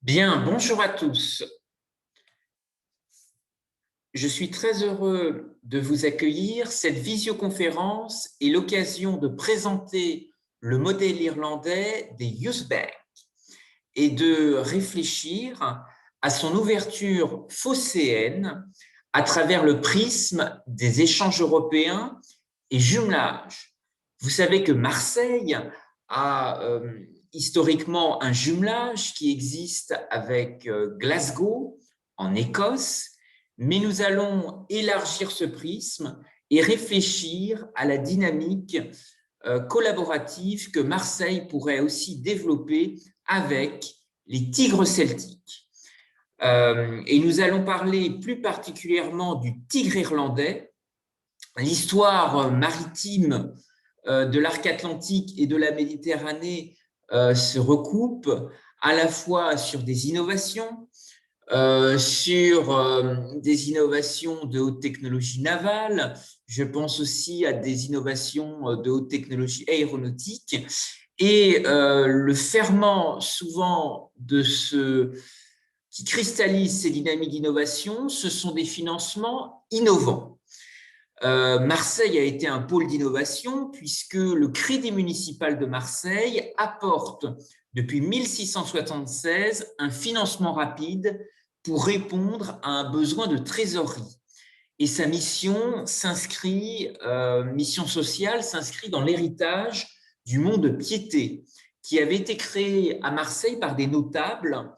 Bien, bonjour à tous. Je suis très heureux de vous accueillir. Cette visioconférence est l'occasion de présenter le modèle irlandais des Youth Bank et de réfléchir à son ouverture phocéenne à travers le prisme des échanges européens et jumelage. Vous savez que Marseille a historiquement un jumelage qui existe avec Glasgow en Écosse, mais nous allons élargir ce prisme et réfléchir à la dynamique collaborative que Marseille pourrait aussi développer avec les Tigres celtiques. Et nous allons parler plus particulièrement du tigre irlandais. L'histoire maritime de l'arc atlantique et de la Méditerranée se recoupe à la fois sur des innovations, sur des innovations de haute technologie navale. Je pense aussi à des innovations de haute technologie aéronautique. Et le ferment souvent de ce qui cristallise ces dynamiques d'innovation, ce sont des financements innovants. Marseille a été un pôle d'innovation puisque le Crédit municipal de Marseille apporte depuis 1676 un financement rapide pour répondre à un besoin de trésorerie. Et sa mission mission sociale, s'inscrit dans l'héritage du Mont de Piété, qui avait été créé à Marseille par des notables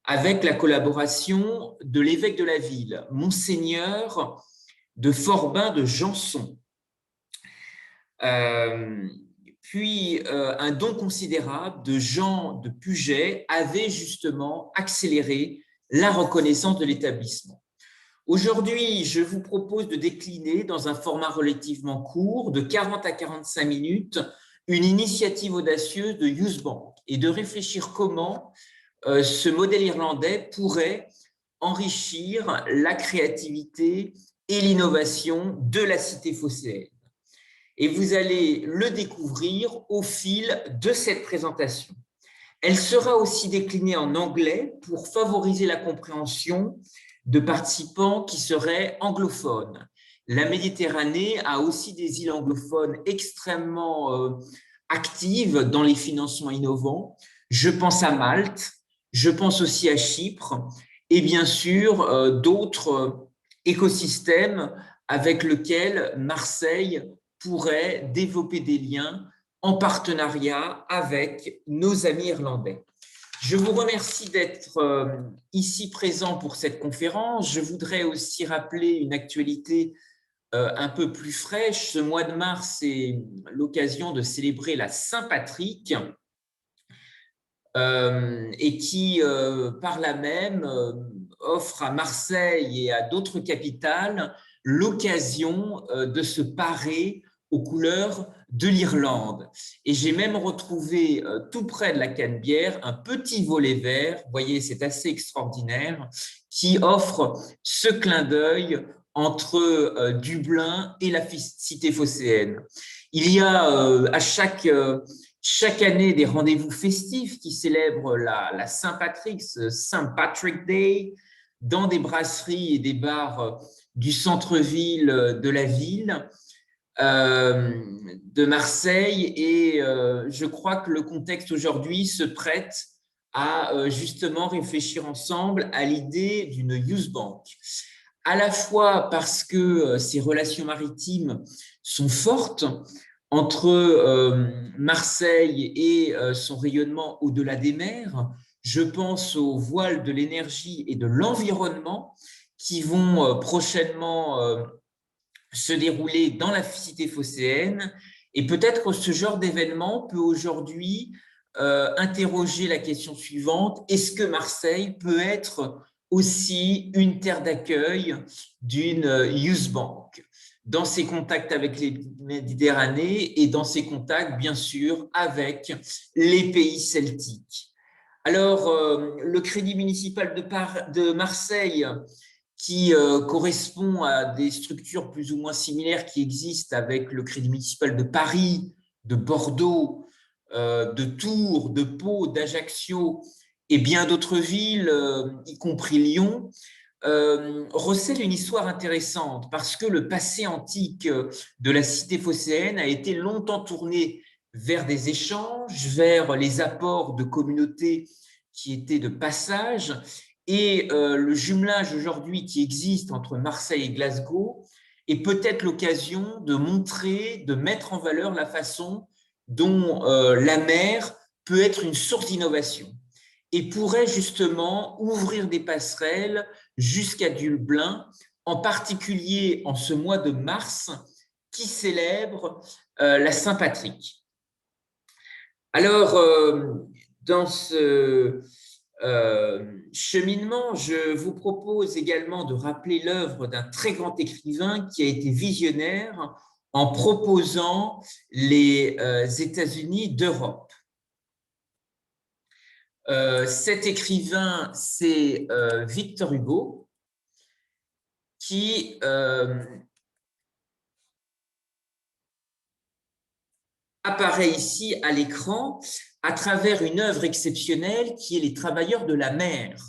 avec la collaboration de l'évêque de la ville, Monseigneur de Forbin de Janson. Puis un don considérable de Jean de Puget avait justement accéléré la reconnaissance de l'établissement. Aujourd'hui, je vous propose de décliner dans un format relativement court, de 40 à 45 minutes, une initiative audacieuse de Youth Bank et de réfléchir comment ce modèle irlandais pourrait enrichir la créativité et l'innovation de la cité phocéenne. Et vous allez le découvrir au fil de cette présentation. Elle sera aussi déclinée en anglais pour favoriser la compréhension de participants qui seraient anglophones. La Méditerranée a aussi des îles anglophones extrêmement actives dans les financements innovants. Je pense à Malte, je pense aussi à Chypre et bien sûr d'autres écosystèmes avec lesquels Marseille pourrait développer des liens en partenariat avec nos amis irlandais. Je vous remercie d'être ici présent pour cette conférence. Je voudrais aussi rappeler une actualité un peu plus fraîche. Ce mois de mars est l'occasion de célébrer la Saint-Patrick et qui, par là même, offre à Marseille et à d'autres capitales l'occasion de se parer aux couleurs de l'Irlande. Et j'ai même retrouvé tout près de la Canebière un petit volet vert, vous voyez, c'est assez extraordinaire, qui offre ce clin d'œil entre Dublin et la cité phocéenne. Il y a à chaque année des rendez-vous festifs qui célèbrent la Saint-Patrick, ce Saint Patrick Day, dans des brasseries et des bars du centre-ville de la ville de Marseille. Et je crois que le contexte aujourd'hui se prête à justement réfléchir ensemble à l'idée d'une Youth Bank. À la fois parce que ces relations maritimes sont fortes entre Marseille et son rayonnement au-delà des mers. Je pense aux voiles de l'énergie et de l'environnement qui vont prochainement se dérouler dans la cité phocéenne. Et peut-être que ce genre d'événement peut aujourd'hui interroger la question suivante: est-ce que Marseille peut être aussi une terre d'accueil d'une Youth Bank dans ses contacts avec les Méditerranées et dans ses contacts, bien sûr, avec les pays celtiques? Alors, le Crédit municipal de Marseille, qui correspond à des structures plus ou moins similaires qui existent avec le Crédit municipal de Paris, de Bordeaux, de Tours, de Pau, d'Ajaccio et bien d'autres villes, y compris Lyon, recèlent une histoire intéressante parce que le passé antique de la cité phocéenne a été longtemps tourné vers des échanges, vers les apports de communautés qui étaient de passage, et le jumelage aujourd'hui qui existe entre Marseille et Glasgow est peut-être l'occasion de montrer, de mettre en valeur la façon dont la mer peut être une source d'innovation et pourrait justement ouvrir des passerelles jusqu'à Dublin, en particulier en ce mois de mars qui célèbre la Saint-Patrick. Alors, dans ce cheminement, je vous propose également de rappeler l'œuvre d'un très grand écrivain qui a été visionnaire en proposant les États-Unis d'Europe. Cet écrivain, c'est Victor Hugo, qui apparaît ici à l'écran à travers une œuvre exceptionnelle qui est Les Travailleurs de la mer.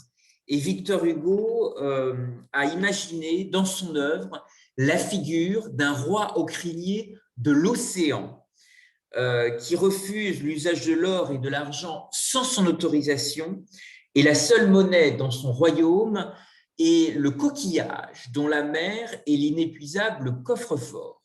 Et Victor Hugo a imaginé dans son œuvre la figure d'un roi aucrilier de l'océan qui refuse l'usage de l'or et de l'argent sans son autorisation, et la seule monnaie dans son royaume est le coquillage dont la mer est l'inépuisable coffre-fort.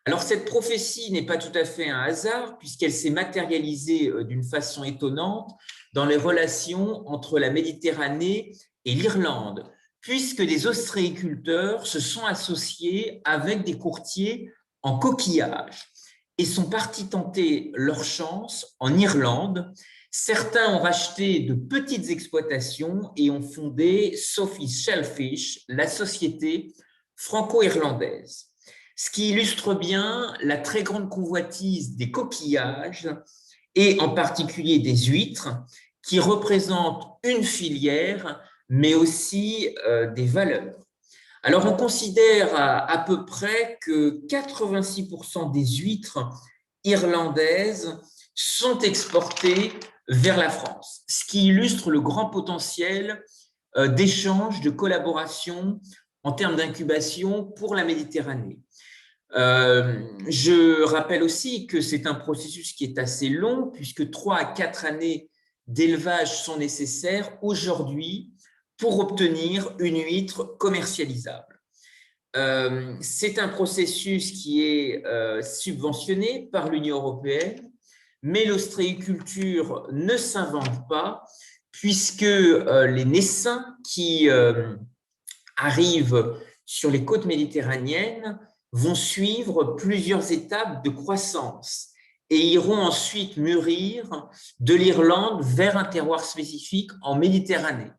Alors cette prophétie n'est pas tout à fait un hasard puisqu'elle s'est matérialisée d'une façon étonnante dans les relations entre la Méditerranée et l'Irlande, puisque des ostréiculteurs se sont associés avec des courtiers en coquillage et sont partis tenter leur chance en Irlande. Certains ont racheté de petites exploitations et ont fondé Sophie's Shellfish, la société franco-irlandaise. Ce qui illustre bien la très grande convoitise des coquillages et en particulier des huîtres qui représentent une filière mais aussi des valeurs. Alors on considère à peu près que 86% des huîtres irlandaises sont exportées vers la France, ce qui illustre le grand potentiel d'échange, de collaboration en termes d'incubation pour la Méditerranée. Je rappelle aussi que c'est un processus qui est assez long puisque 3 à 4 années d'élevage sont nécessaires aujourd'hui pour obtenir une huître commercialisable. C'est un processus qui est subventionné par l'Union européenne, mais l'ostréiculture ne s'invente pas puisque les naissins qui arrivent sur les côtes méditerranéennes vont suivre plusieurs étapes de croissance et iront ensuite mûrir de l'Irlande vers un terroir spécifique en Méditerranée.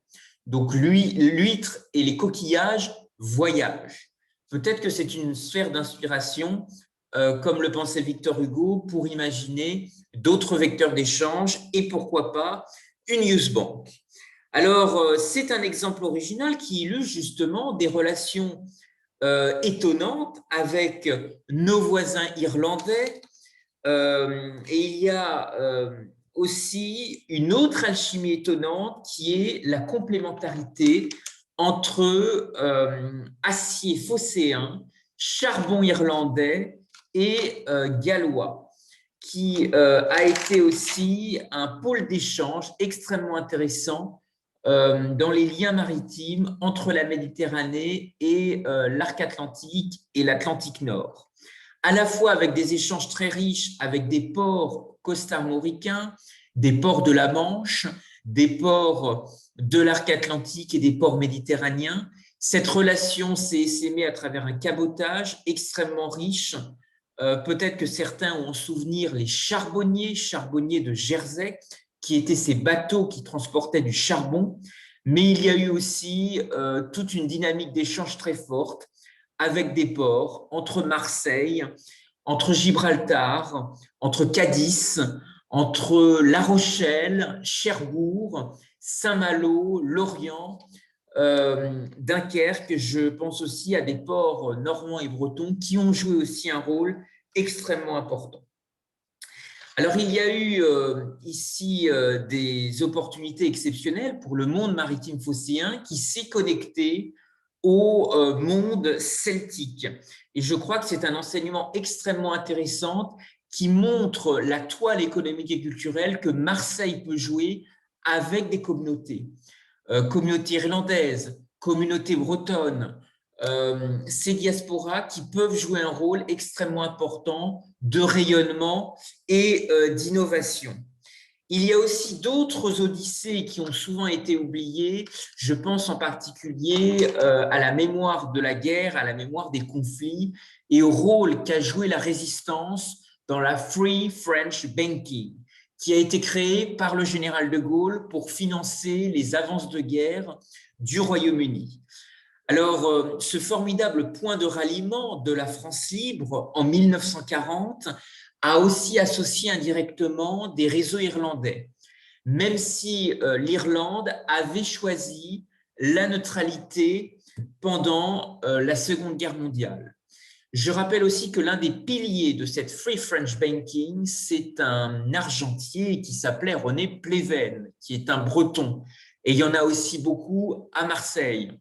Donc l'huître et les coquillages voyagent. Peut-être que c'est une sphère d'inspiration, comme le pensait Victor Hugo, pour imaginer d'autres vecteurs d'échange et pourquoi pas une Youth Bank. Alors, c'est un exemple original qui illustre justement des relations étonnante avec nos voisins irlandais. Et il y a aussi une autre alchimie étonnante qui est la complémentarité entre acier phocéen, charbon irlandais et gallois, qui a été aussi un pôle d'échange extrêmement intéressant dans les liens maritimes entre la Méditerranée et l'arc atlantique et l'Atlantique Nord, à la fois avec des échanges très riches avec des ports costarmoricains, des ports de la Manche, des ports de l'arc atlantique et des ports méditerranéens. Cette relation s'est essaimée à travers un cabotage extrêmement riche. Peut-être que certains ont en souvenir les charbonniers de Jersey, qui étaient ces bateaux qui transportaient du charbon, mais il y a eu aussi toute une dynamique d'échange très forte avec des ports entre Marseille, entre Gibraltar, entre Cadix, entre La Rochelle, Cherbourg, Saint-Malo, Lorient, Dunkerque. Je pense aussi à des ports normands et bretons qui ont joué aussi un rôle extrêmement important. Alors, il y a eu ici des opportunités exceptionnelles pour le monde maritime phocéen qui s'est connecté au monde celtique. Et je crois que c'est un enseignement extrêmement intéressant qui montre la toile économique et culturelle que Marseille peut jouer avec des communautés. Communauté irlandaise, communauté bretonne, ces diasporas qui peuvent jouer un rôle extrêmement important de rayonnement et d'innovation. Il y a aussi d'autres odyssées qui ont souvent été oubliées. Je pense en particulier à la mémoire de la guerre, à la mémoire des conflits et au rôle qu'a joué la résistance dans la Free French Banking, qui a été créée par le général de Gaulle pour financer les avances de guerre du Royaume-Uni. Alors, ce formidable point de ralliement de la France libre en 1940 a aussi associé indirectement des réseaux irlandais, même si l'Irlande avait choisi la neutralité pendant la Seconde Guerre mondiale. Je rappelle aussi que l'un des piliers de cette Free French Banking, c'est un argentier qui s'appelait René Pleven, qui est un breton. Et il y en a aussi beaucoup à Marseille.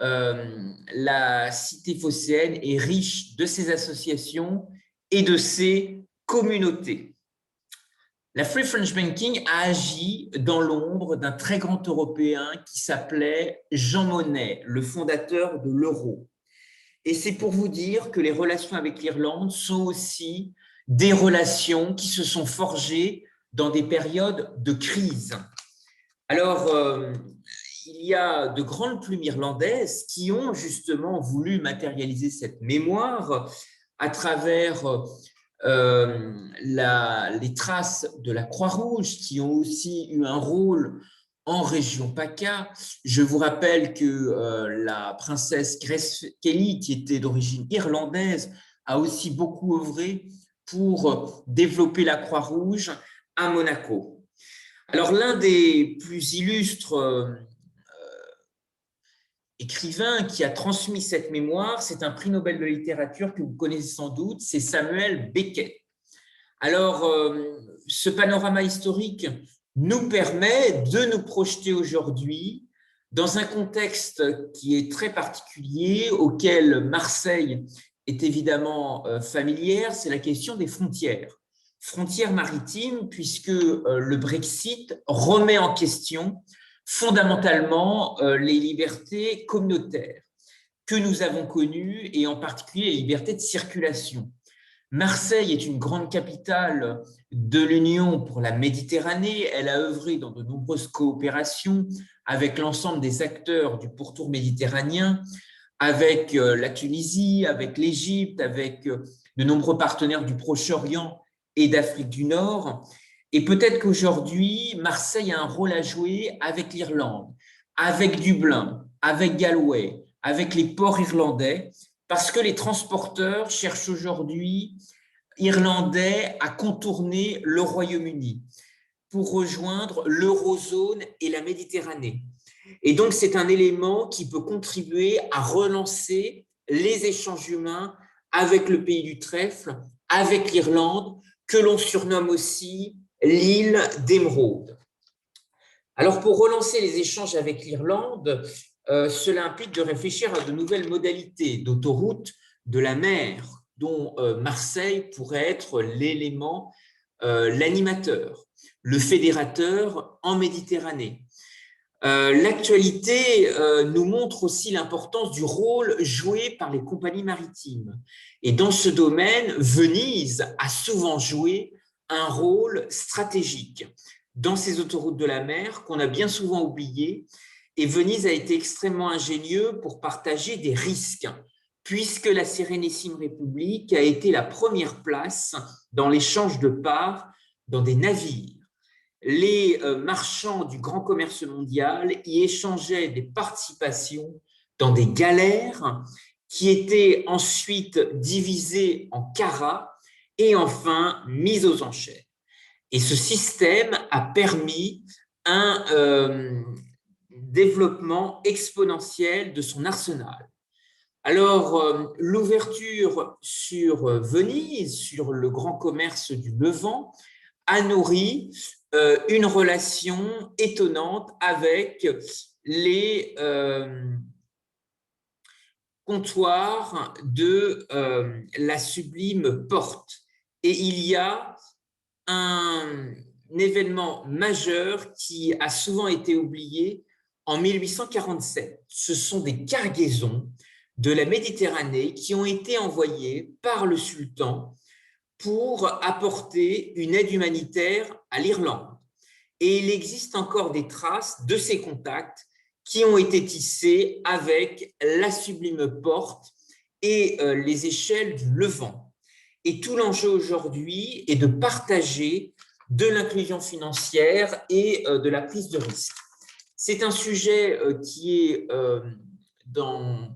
La cité phocéenne est riche de ses associations et de ses communautés. La Free French Banking a agi dans l'ombre d'un très grand Européen qui s'appelait Jean Monnet, le fondateur de l'euro. Et c'est pour vous dire que les relations avec l'Irlande sont aussi des relations qui se sont forgées dans des périodes de crise. Alors, il y a de grandes plumes irlandaises qui ont justement voulu matérialiser cette mémoire à travers les traces de la Croix-Rouge, qui ont aussi eu un rôle en région PACA. Je vous rappelle que la princesse Grace Kelly, qui était d'origine irlandaise, a aussi beaucoup œuvré pour développer la Croix-Rouge à Monaco. Alors, l'un des plus illustres écrivain qui a transmis cette mémoire, c'est un prix Nobel de littérature que vous connaissez sans doute, c'est Samuel Beckett. Alors, ce panorama historique nous permet de nous projeter aujourd'hui dans un contexte qui est très particulier, auquel Marseille est évidemment familière, c'est la question des frontières. Frontières maritimes, puisque le Brexit remet en question fondamentalement les libertés communautaires que nous avons connues, et en particulier les libertés de circulation. Marseille est une grande capitale de l'Union pour la Méditerranée. Elle a œuvré dans de nombreuses coopérations avec l'ensemble des acteurs du pourtour méditerranéen, avec la Tunisie, avec l'Égypte, avec de nombreux partenaires du Proche-Orient et d'Afrique du Nord. Et peut-être qu'aujourd'hui, Marseille a un rôle à jouer avec l'Irlande, avec Dublin, avec Galway, avec les ports irlandais, parce que les transporteurs cherchent aujourd'hui, irlandais, à contourner le Royaume-Uni pour rejoindre l'eurozone et la Méditerranée. Et donc, c'est un élément qui peut contribuer à relancer les échanges humains avec le pays du trèfle, avec l'Irlande, que l'on surnomme aussi l'île d'Émeraude. Alors, pour relancer les échanges avec l'Irlande, cela implique de réfléchir à de nouvelles modalités d'autoroute de la mer, dont Marseille pourrait être l'élément, l'animateur, le fédérateur en Méditerranée. L'actualité nous montre aussi l'importance du rôle joué par les compagnies maritimes. Et dans ce domaine, Venise a souvent joué un rôle stratégique dans ces autoroutes de la mer qu'on a bien souvent oubliées. Et Venise a été extrêmement ingénieux pour partager des risques, puisque la Sérénissime République a été la première place dans l'échange de parts dans des navires. Les marchands du grand commerce mondial y échangeaient des participations dans des galères qui étaient ensuite divisées en carats et enfin mises aux enchères. Et ce système a permis un développement exponentiel de son arsenal. Alors, l'ouverture sur Venise, sur le grand commerce du Levant, a nourri une relation étonnante avec les comptoirs de la Sublime Porte. Et il y a un événement majeur qui a souvent été oublié en 1847. Ce sont des cargaisons de la Méditerranée qui ont été envoyées par le sultan pour apporter une aide humanitaire à l'Irlande. Et il existe encore des traces de ces contacts qui ont été tissés avec la Sublime Porte et les échelles du Levant. Et tout l'enjeu aujourd'hui est de partager de l'inclusion financière et de la prise de risque. C'est un sujet qui est dans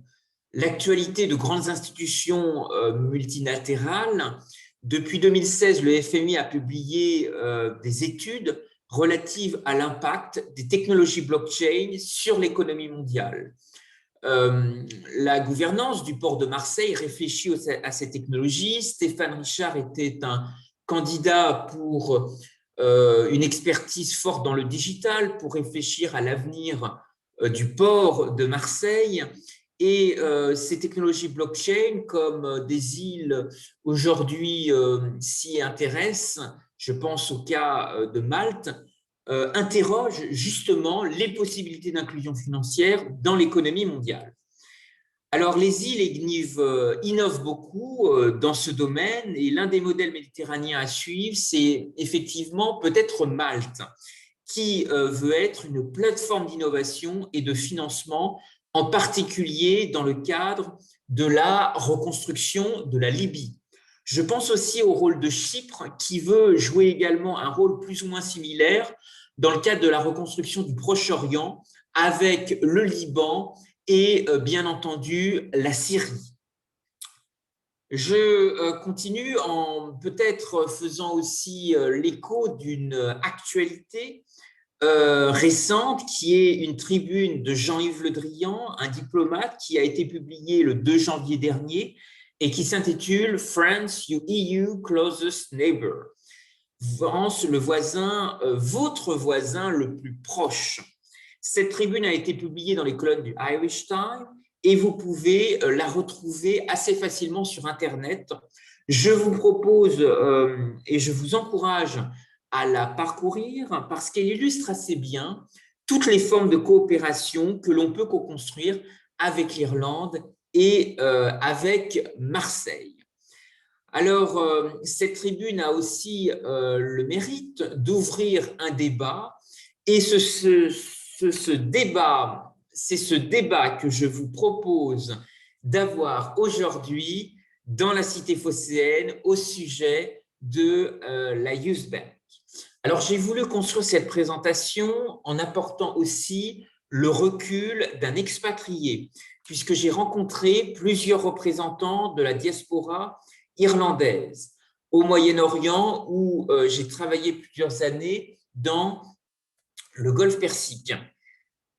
l'actualité de grandes institutions multilatérales. Depuis 2016, le FMI a publié des études relatives à l'impact des technologies blockchain sur l'économie mondiale. La gouvernance du port de Marseille réfléchit à ces technologies. Stéphane Richard était un candidat pour une expertise forte dans le digital, pour réfléchir à l'avenir du port de Marseille. Et ces technologies blockchain, comme des îles aujourd'hui s'y intéressent, je pense au cas de Malte, interrogent justement les possibilités d'inclusion financière dans l'économie mondiale. Alors, les îles innovent beaucoup dans ce domaine et l'un des modèles méditerranéens à suivre, c'est effectivement peut-être Malte, qui veut être une plateforme d'innovation et de financement, en particulier dans le cadre de la reconstruction de la Libye. Je pense aussi au rôle de Chypre, qui veut jouer également un rôle plus ou moins similaire dans le cadre de la reconstruction du Proche-Orient avec le Liban et bien entendu la Syrie. Je continue en peut-être faisant aussi l'écho d'une actualité récente qui est une tribune de Jean-Yves Le Drian, un diplomate qui a été publiée le 2 janvier dernier et qui s'intitule « France, your EU closest neighbor ». France, le voisin, votre voisin le plus proche. Cette tribune a été publiée dans les colonnes du Irish Times et vous pouvez la retrouver assez facilement sur Internet. Je vous propose et je vous encourage à la parcourir parce qu'elle illustre assez bien toutes les formes de coopération que l'on peut co-construire avec l'Irlande et avec Marseille. Alors, cette tribune a aussi le mérite d'ouvrir un débat et ce débat, c'est ce débat que je vous propose d'avoir aujourd'hui dans la cité phocéenne au sujet de la Youth Bank. Alors, j'ai voulu construire cette présentation en apportant aussi le recul d'un expatrié, puisque j'ai rencontré plusieurs représentants de la diaspora irlandaise au Moyen-Orient, où j'ai travaillé plusieurs années dans le Golfe Persique.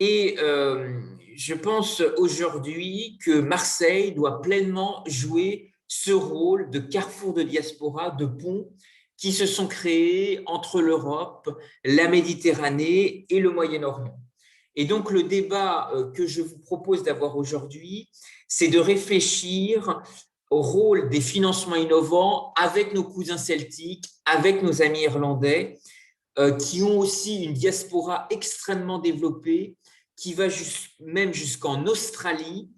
Et je pense aujourd'hui que Marseille doit pleinement jouer ce rôle de carrefour de diaspora, de pont qui se sont créés entre l'Europe, la Méditerranée et le Moyen-Orient. Et donc, le débat que je vous propose d'avoir aujourd'hui, c'est de réfléchir au rôle des financements innovants avec nos cousins celtiques, avec nos amis irlandais, qui ont aussi une diaspora extrêmement développée, qui va même jusqu'en Australie.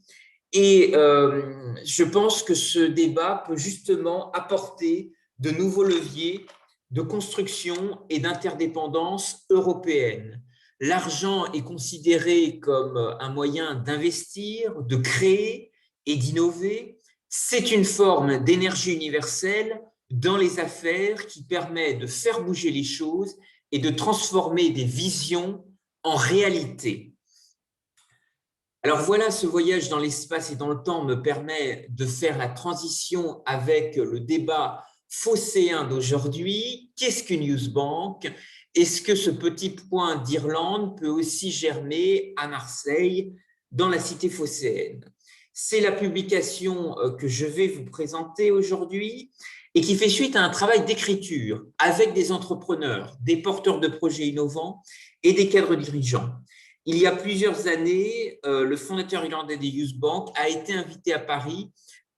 Et je pense que ce débat peut justement apporter de nouveaux leviers de construction et d'interdépendance européenne. L'argent est considéré comme un moyen d'investir, de créer et d'innover. C'est une forme d'énergie universelle dans les affaires qui permet de faire bouger les choses et de transformer des visions en réalité. Alors voilà, ce voyage dans l'espace et dans le temps me permet de faire la transition avec le débat phocéen d'aujourd'hui. Qu'est-ce qu'une Youth Bank? Est-ce que ce petit point d'Irlande peut aussi germer à Marseille, dans la cité phocéenne? C'est la publication que je vais vous présenter aujourd'hui. et qui fait suite à un travail d'écriture avec des entrepreneurs, des porteurs de projets innovants et des cadres dirigeants. Il y a plusieurs années, le fondateur irlandais des Youth Bank a été invité à Paris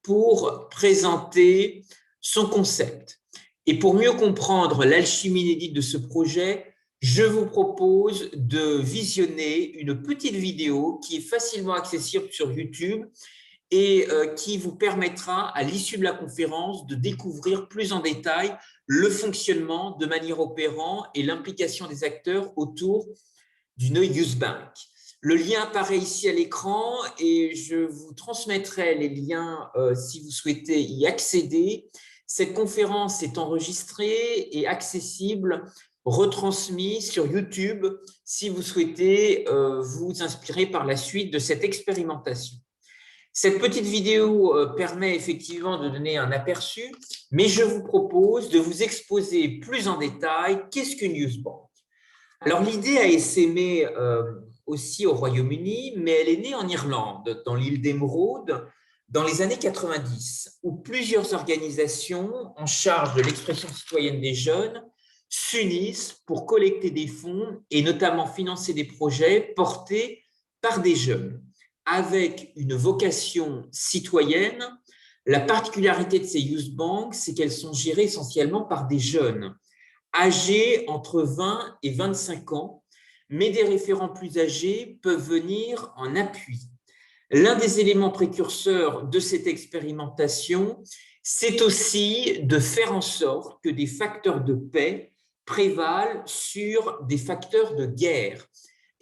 pour présenter son concept. Et pour mieux comprendre l'alchimie inédite de ce projet, je vous propose de visionner une petite vidéo qui est facilement accessible sur YouTube et qui vous permettra, à l'issue de la conférence, de découvrir plus en détail le fonctionnement de manière opérant et l'implication des acteurs autour d'une Youth Bank. Le lien apparaît ici à l'écran et je vous transmettrai les liens si vous souhaitez y accéder. Cette conférence est enregistrée et accessible, retransmise sur YouTube si vous souhaitez vous inspirer par la suite de cette expérimentation. Cette petite vidéo permet effectivement de donner un aperçu, mais je vous propose de vous exposer plus en détail qu'est-ce qu'une Youth Bank. Alors, l'idée a essaimé aussi au Royaume-Uni, mais elle est née en Irlande, dans l'île d'Émeraude, dans les années 90, où plusieurs organisations en charge de l'expression citoyenne des jeunes s'unissent pour collecter des fonds et notamment financer des projets portés par des jeunes, avec une vocation citoyenne. La particularité de ces Youth Banks, c'est qu'elles sont gérées essentiellement par des jeunes, âgés entre 20 et 25 ans, mais des référents plus âgés peuvent venir en appui. L'un des éléments précurseurs de cette expérimentation, c'est aussi de faire en sorte que des facteurs de paix prévalent sur des facteurs de guerre.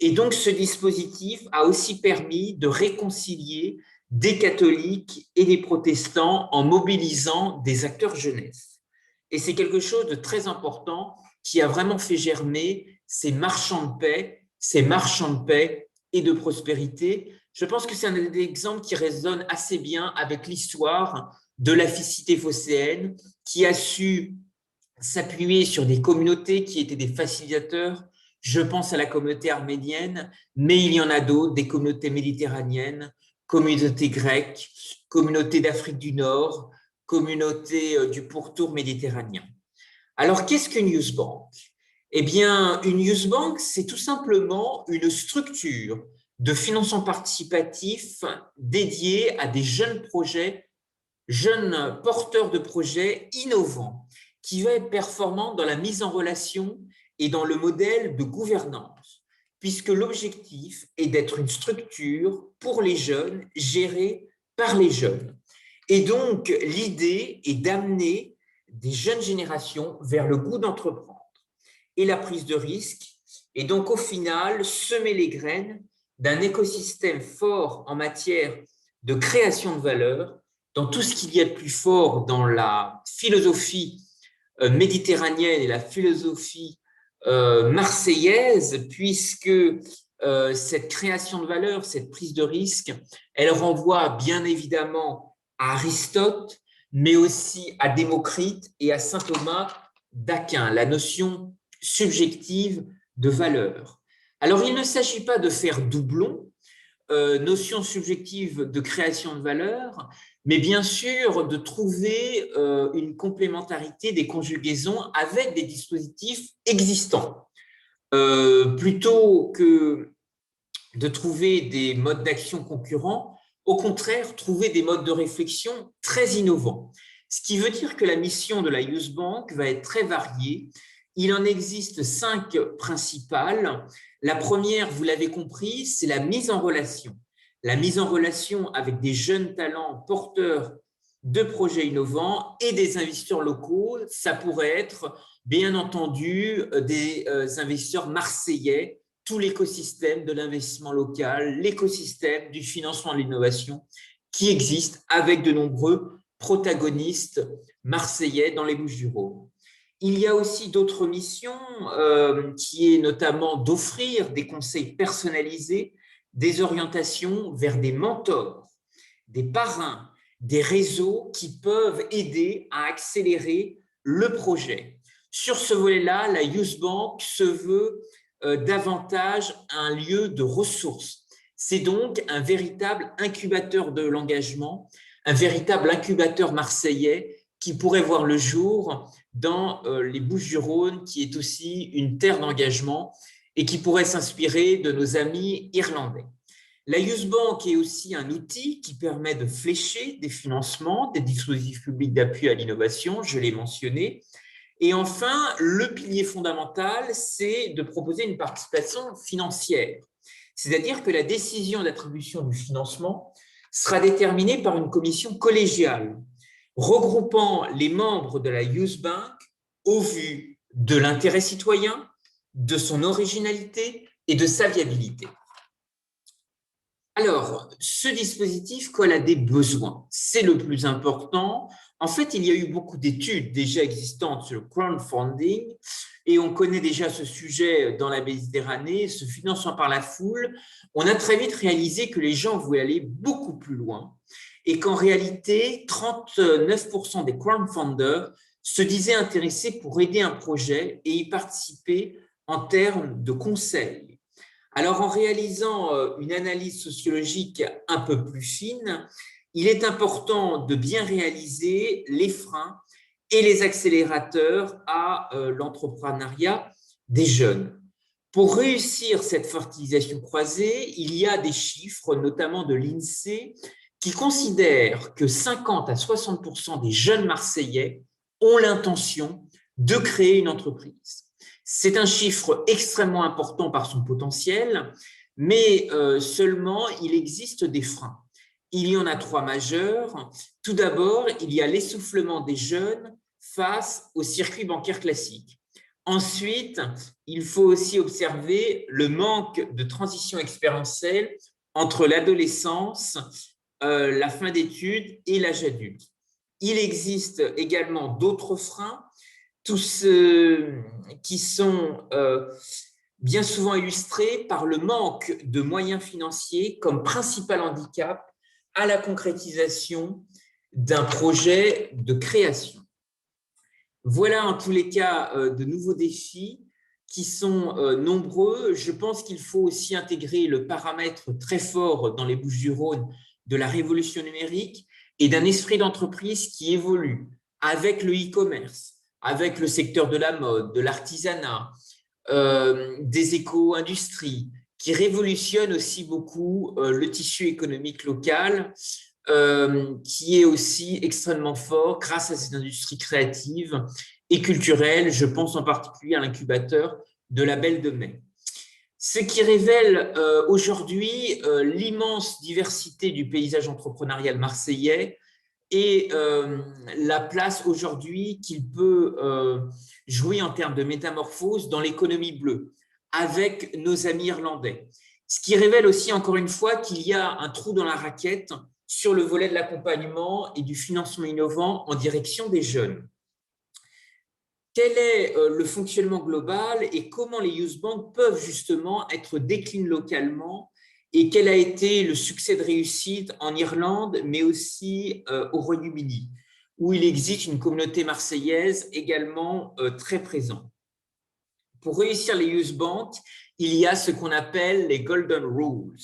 Et donc, ce dispositif a aussi permis de réconcilier des catholiques et des protestants en mobilisant des acteurs jeunesse. Et c'est quelque chose de très important qui a vraiment fait germer ces marchands de paix et de prospérité. Je pense que c'est un exemple qui résonne assez bien avec l'histoire de la laïcité phocéenne qui a su s'appuyer sur des communautés qui étaient des facilitateurs. Je pense à la communauté arménienne, mais il y en a d'autres, des communautés méditerranéennes, communautés grecques, communautés d'Afrique du Nord, communautés du pourtour méditerranéen. Alors, qu'est-ce qu'une Youth Bank? Eh bien, une Youth Bank, c'est tout simplement une structure de financement participatif dédiée à des jeunes projets, jeunes porteurs de projets innovants, qui va être performant dans la mise en relation et dans le modèle de gouvernance, puisque l'objectif est d'être une structure pour les jeunes, gérée par les jeunes. Et donc, l'idée est d'amener des jeunes générations vers le goût d'entreprendre et la prise de risque, et donc au final, semer les graines d'un écosystème fort en matière de création de valeur, dans tout ce qu'il y a de plus fort dans la philosophie méditerranéenne et la philosophie marseillaise, puisque cette création de valeur, cette prise de risque, elle renvoie bien évidemment à Aristote, mais aussi à Démocrite et à saint Thomas d'Aquin, la notion subjective de valeur. Alors, il ne s'agit pas de faire doublon, notion subjective de création de valeur, mais bien sûr de trouver une complémentarité des conjugaisons avec des dispositifs existants. Plutôt que de trouver des modes d'action concurrents, au contraire, trouver des modes de réflexion très innovants. Ce qui veut dire que la mission de la Youth Bank va être très variée. Il en existe 5 principales. La première, vous l'avez compris, c'est la mise en relation. La mise en relation avec des jeunes talents porteurs de projets innovants et des investisseurs locaux. Ça pourrait être, bien entendu, des investisseurs marseillais, tout l'écosystème de l'investissement local, l'écosystème du financement de l'innovation qui existe avec de nombreux protagonistes marseillais dans les Bouches-du-Rhône. Il y a aussi d'autres missions qui est notamment d'offrir des conseils personnalisés, des orientations vers des mentors, des parrains, des réseaux qui peuvent aider à accélérer le projet. Sur ce volet-là, la Youth Bank se veut davantage un lieu de ressources. C'est donc un véritable incubateur de l'engagement, un véritable incubateur marseillais qui pourrait voir le jour dans les Bouches-du-Rhône, qui est aussi une terre d'engagement et qui pourrait s'inspirer de nos amis irlandais. La Youth Bank est aussi un outil qui permet de flécher des financements, des dispositifs publics d'appui à l'innovation, je l'ai mentionné. Et enfin, le pilier fondamental, c'est de proposer une participation financière. C'est-à-dire que la décision d'attribution du financement sera déterminée par une commission collégiale, regroupant les membres de la Youth Bank au vu de l'intérêt citoyen, de son originalité et de sa viabilité. Alors, ce dispositif colle à des besoins. C'est le plus important. En fait, il y a eu beaucoup d'études déjà existantes sur le crowdfunding et on connaît déjà ce sujet dans la Méditerranée, ce financement par la foule. On a très vite réalisé que les gens voulaient aller beaucoup plus loin et qu'en réalité, 39% des crowdfunders se disaient intéressés pour aider un projet et y participer en termes de conseils. Alors, en réalisant une analyse sociologique un peu plus fine, il est important de bien réaliser les freins et les accélérateurs à l'entrepreneuriat des jeunes. Pour réussir cette fertilisation croisée, il y a des chiffres, notamment de l'INSEE, qui considèrent que 50 à 60% des jeunes Marseillais ont l'intention de créer une entreprise. C'est un chiffre extrêmement important par son potentiel, mais seulement il existe des freins. Il y en a 3 majeurs. Tout d'abord, il y a l'essoufflement des jeunes face au circuit bancaire classique. Ensuite, il faut aussi observer le manque de transition expérientielle entre l'adolescence, la fin d'études et l'âge adulte. Il existe également d'autres freins, tous ceux qui sont bien souvent illustrés par le manque de moyens financiers comme principal handicap à la concrétisation d'un projet de création. Voilà en tous les cas de nouveaux défis qui sont nombreux. Je pense qu'il faut aussi intégrer le paramètre très fort dans les Bouches-du-Rhône de la révolution numérique et d'un esprit d'entreprise qui évolue avec le e-commerce, avec le secteur de la mode, de l'artisanat, des éco-industries, qui révolutionne aussi beaucoup le tissu économique local, qui est aussi extrêmement fort grâce à ces industries créatives et culturelles. Je pense en particulier à l'incubateur de la Belle de Mai. Ce qui révèle aujourd'hui l'immense diversité du paysage entrepreneurial marseillais et la place aujourd'hui qu'il peut jouer en termes de métamorphose dans l'économie bleue avec nos amis irlandais. Ce qui révèle aussi encore une fois qu'il y a un trou dans la raquette sur le volet de l'accompagnement et du financement innovant en direction des jeunes. Quel est le fonctionnement global et comment les youth banks peuvent justement être déclinés localement et quel a été le succès de réussite en Irlande, mais aussi au Royaume-Uni, où il existe une communauté marseillaise également très présente. Pour réussir les youth banks, il y a ce qu'on appelle les golden rules.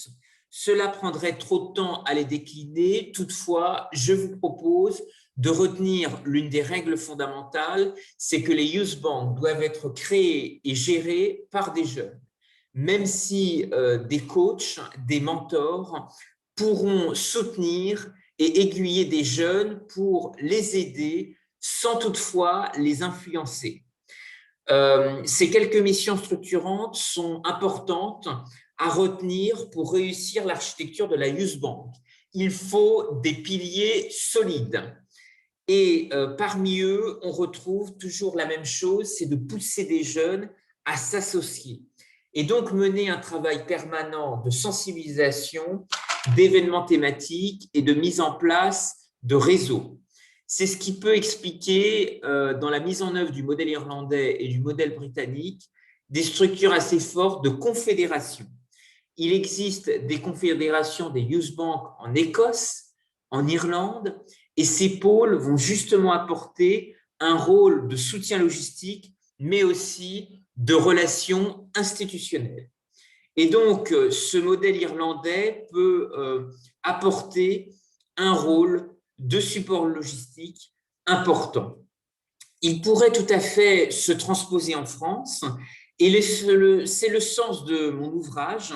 Cela prendrait trop de temps à les décliner. Toutefois, je vous propose de retenir l'une des règles fondamentales, c'est que les youth banks doivent être créés et gérés par des jeunes. Même si des coachs, des mentors pourront soutenir et aiguiller des jeunes pour les aider sans toutefois les influencer. Ces quelques missions structurantes sont importantes à retenir pour réussir l'architecture de la Youth Bank. Il faut des piliers solides. Et parmi eux, on retrouve toujours la même chose, c'est de pousser des jeunes à s'associer et donc mener un travail permanent de sensibilisation, d'événements thématiques et de mise en place de réseaux. C'est ce qui peut expliquer, dans la mise en œuvre du modèle irlandais et du modèle britannique, des structures assez fortes de confédération. Il existe des confédérations des Youth Banks en Écosse, en Irlande, et ces pôles vont justement apporter un rôle de soutien logistique, mais aussi de relations institutionnelles. Et donc, ce modèle irlandais peut apporter un rôle de support logistique important. Il pourrait tout à fait se transposer en France et c'est le sens de mon ouvrage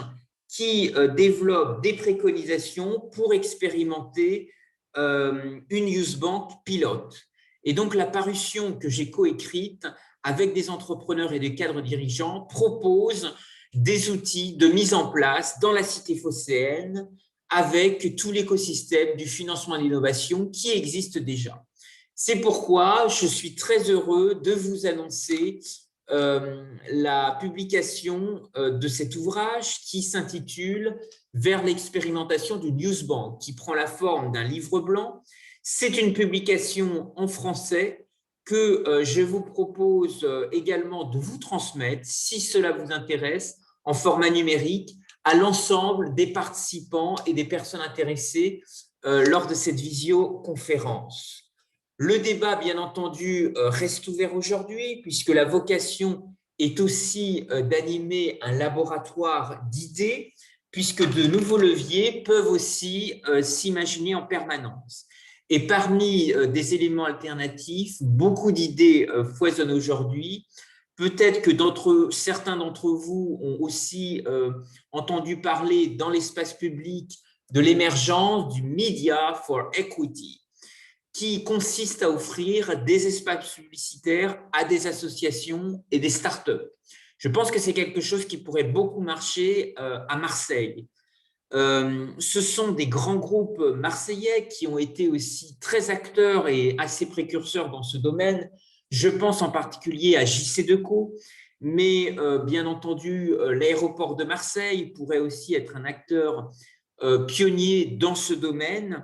qui développe des préconisations pour expérimenter une Youth Bank pilote. Et donc, la parution que j'ai coécrite avec des entrepreneurs et des cadres dirigeants propose des outils de mise en place dans la cité phocéenne avec tout l'écosystème du financement à l'innovation qui existe déjà. C'est pourquoi je suis très heureux de vous annoncer la publication de cet ouvrage qui s'intitule « Vers l'expérimentation d'une Youth Bank » qui prend la forme d'un livre blanc. C'est une publication en français que je vous propose également de vous transmettre, si cela vous intéresse, en format numérique, à l'ensemble des participants et des personnes intéressées lors de cette visioconférence. Le débat, bien entendu, reste ouvert aujourd'hui, puisque la vocation est aussi d'animer un laboratoire d'idées, puisque de nouveaux leviers peuvent aussi s'imaginer en permanence. Et parmi des éléments alternatifs, beaucoup d'idées foisonnent aujourd'hui. Peut-être que certains d'entre vous ont aussi entendu parler dans l'espace public de l'émergence du Media for Equity, qui consiste à offrir des espaces publicitaires à des associations et des startups. Je pense que c'est quelque chose qui pourrait beaucoup marcher à Marseille. Ce sont des grands groupes marseillais qui ont été aussi très acteurs et assez précurseurs dans ce domaine. Je pense en particulier à JC Decaux, mais bien entendu, l'aéroport de Marseille pourrait aussi être un acteur pionnier dans ce domaine.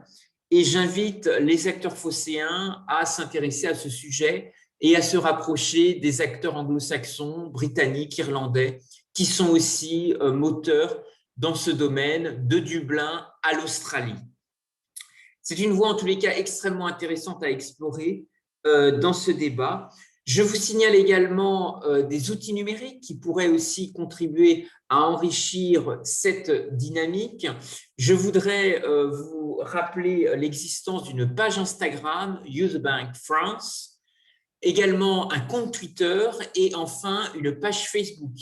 Et j'invite les acteurs phocéens à s'intéresser à ce sujet et à se rapprocher des acteurs anglo-saxons, britanniques, irlandais, qui sont aussi moteurs dans ce domaine, de Dublin à l'Australie. C'est une voie en tous les cas extrêmement intéressante à explorer dans ce débat. Je vous signale également des outils numériques qui pourraient aussi contribuer à enrichir cette dynamique. Je voudrais vous rappeler l'existence d'une page Instagram, Youth Bank France, également un compte Twitter et enfin une page Facebook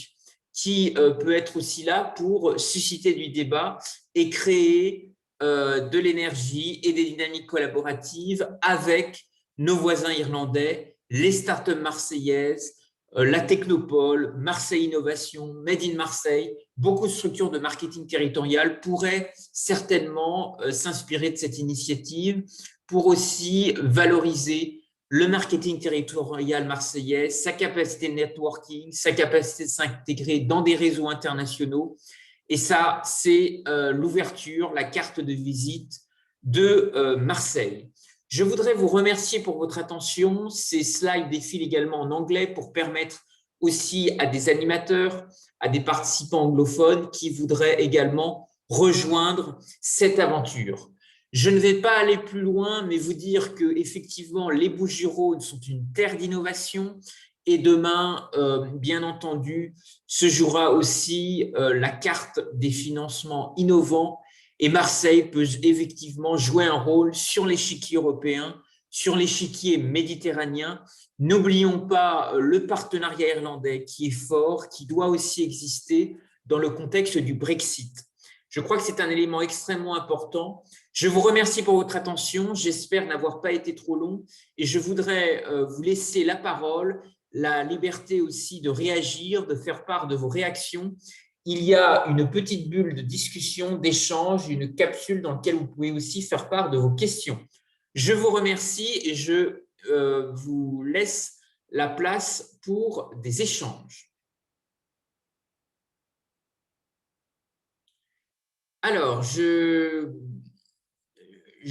qui peut être aussi là pour susciter du débat et créer de l'énergie et des dynamiques collaboratives avec nos voisins irlandais, les startups marseillaises, la Technopole, Marseille Innovation, Made in Marseille. Beaucoup de structures de marketing territorial pourraient certainement s'inspirer de cette initiative pour aussi valoriser le marketing territorial marseillais, sa capacité de networking, sa capacité de s'intégrer dans des réseaux internationaux. Et ça, c'est l'ouverture, la carte de visite de Marseille. Je voudrais vous remercier pour votre attention. Ces slides défilent également en anglais pour permettre aussi à des animateurs, à des participants anglophones qui voudraient également rejoindre cette aventure. Je ne vais pas aller plus loin, mais vous dire qu'effectivement, les Bouches-du-Rhône sont une terre d'innovation et demain, bien entendu, se jouera aussi la carte des financements innovants et Marseille peut effectivement jouer un rôle sur l'échiquier européen, sur l'échiquier méditerranéen. N'oublions pas le partenariat irlandais qui est fort, qui doit aussi exister dans le contexte du Brexit. Je crois que c'est un élément extrêmement important. Je vous remercie pour votre attention. J'espère n'avoir pas été trop long et je voudrais vous laisser la parole, la liberté aussi de réagir, de faire part de vos réactions. Il y a une petite bulle de discussion, d'échange, une capsule dans laquelle vous pouvez aussi faire part de vos questions. Je vous remercie et je vous laisse la place pour des échanges. Alors, je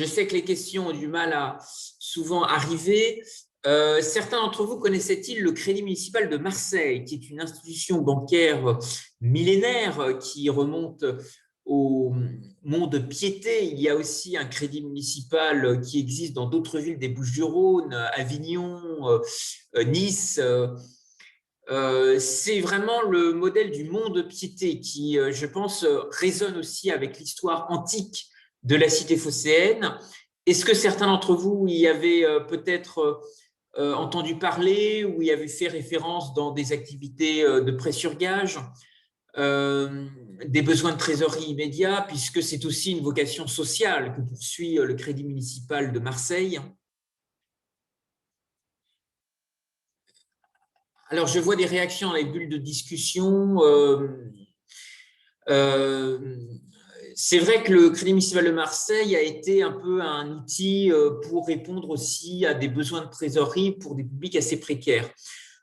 sais que les questions ont du mal à souvent arriver. Certains d'entre vous connaissaient-ils le Crédit municipal de Marseille, qui est une institution bancaire millénaire qui remonte au monde Piété. Il y a aussi un crédit municipal qui existe dans d'autres villes des Bouches-du-Rhône, Avignon, Nice. C'est vraiment le modèle du monde Piété qui, je pense, résonne aussi avec l'histoire antique de la cité phocéenne. Est-ce que certains d'entre vous y avaient peut-être entendu parler ou y avaient fait référence dans des activités de prêt sur gage, des besoins de trésorerie immédiats, puisque c'est aussi une vocation sociale que poursuit le Crédit municipal de Marseille. Alors, je vois des réactions dans les bulles de discussion. C'est vrai que le Crédit municipal de Marseille a été un peu un outil pour répondre aussi à des besoins de trésorerie pour des publics assez précaires.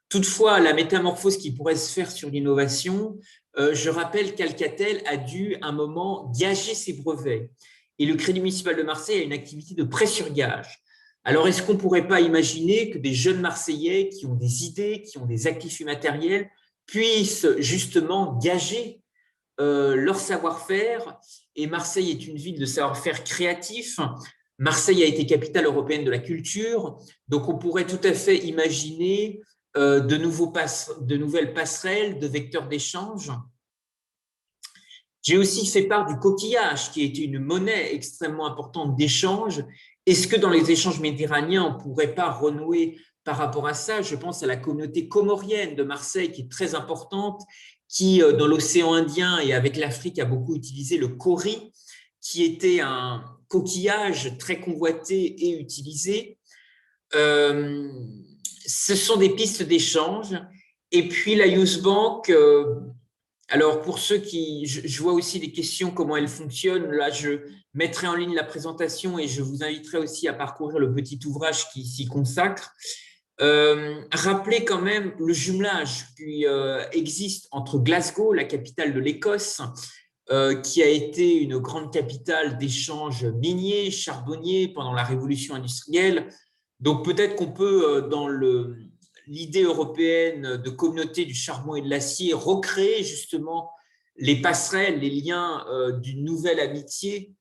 Toutefois, la métamorphose qui pourrait se faire sur l'innovation, je rappelle qu'Alcatel a dû à un moment gager ses brevets. Et le Crédit municipal de Marseille a une activité de prêt sur gage. Alors, est-ce qu'on ne pourrait pas imaginer que des jeunes Marseillais qui ont des idées, qui ont des actifs immatériels, puissent justement gager leur savoir-faire? Et Marseille est une ville de savoir-faire créatif. Marseille a été capitale européenne de la culture, donc on pourrait tout à fait imaginer de nouvelles passerelles, de vecteurs d'échange. J'ai aussi fait part du coquillage, qui est une monnaie extrêmement importante d'échange. Est-ce que dans les échanges méditerranéens, on ne pourrait pas renouer par rapport à ça? Je pense à la communauté comorienne de Marseille, qui est très importante, qui, dans l'océan Indien et avec l'Afrique, a beaucoup utilisé le kori, qui était un coquillage très convoité et utilisé. Ce sont des pistes d'échange. Et puis la Youth Bank, alors pour ceux qui, je vois aussi des questions, comment elle fonctionne. Là, je mettrai en ligne la présentation et je vous inviterai aussi à parcourir le petit ouvrage qui s'y consacre. Rappelez quand même le jumelage qui existe entre Glasgow, la capitale de l'Écosse, qui a été une grande capitale d'échanges miniers, charbonniers pendant la révolution industrielle. Donc peut-être qu'on peut, dans l'idée européenne de communauté du charbon et de l'acier, recréer justement les passerelles, les liens d'une nouvelle amitié.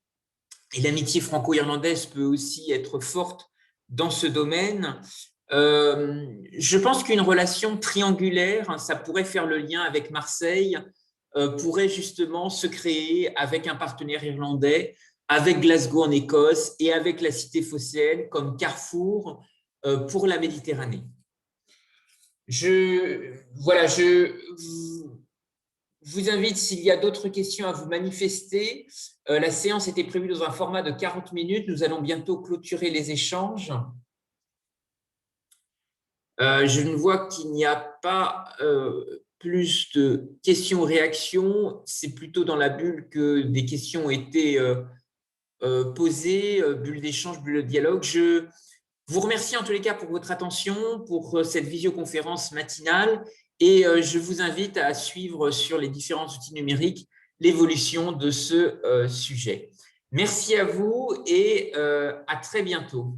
Et l'amitié franco-irlandaise peut aussi être forte dans ce domaine. Je pense qu'une relation triangulaire, ça pourrait faire le lien avec Marseille, pourrait justement se créer avec un partenaire irlandais, avec Glasgow en Écosse et avec la cité phocéenne comme carrefour pour la Méditerranée. Voilà, je vous invite, s'il y a d'autres questions, à vous manifester. La séance était prévue dans un format de 40 minutes. Nous allons bientôt clôturer les échanges. Je ne vois qu'il n'y a pas plus de questions-réactions. C'est plutôt dans la bulle que des questions ont été posées, bulle d'échange, bulle de dialogue. Je vous remercie en tous les cas pour votre attention, pour cette visioconférence matinale, et je vous invite à suivre sur les différents outils numériques l'évolution de ce sujet. Merci à vous et à très bientôt.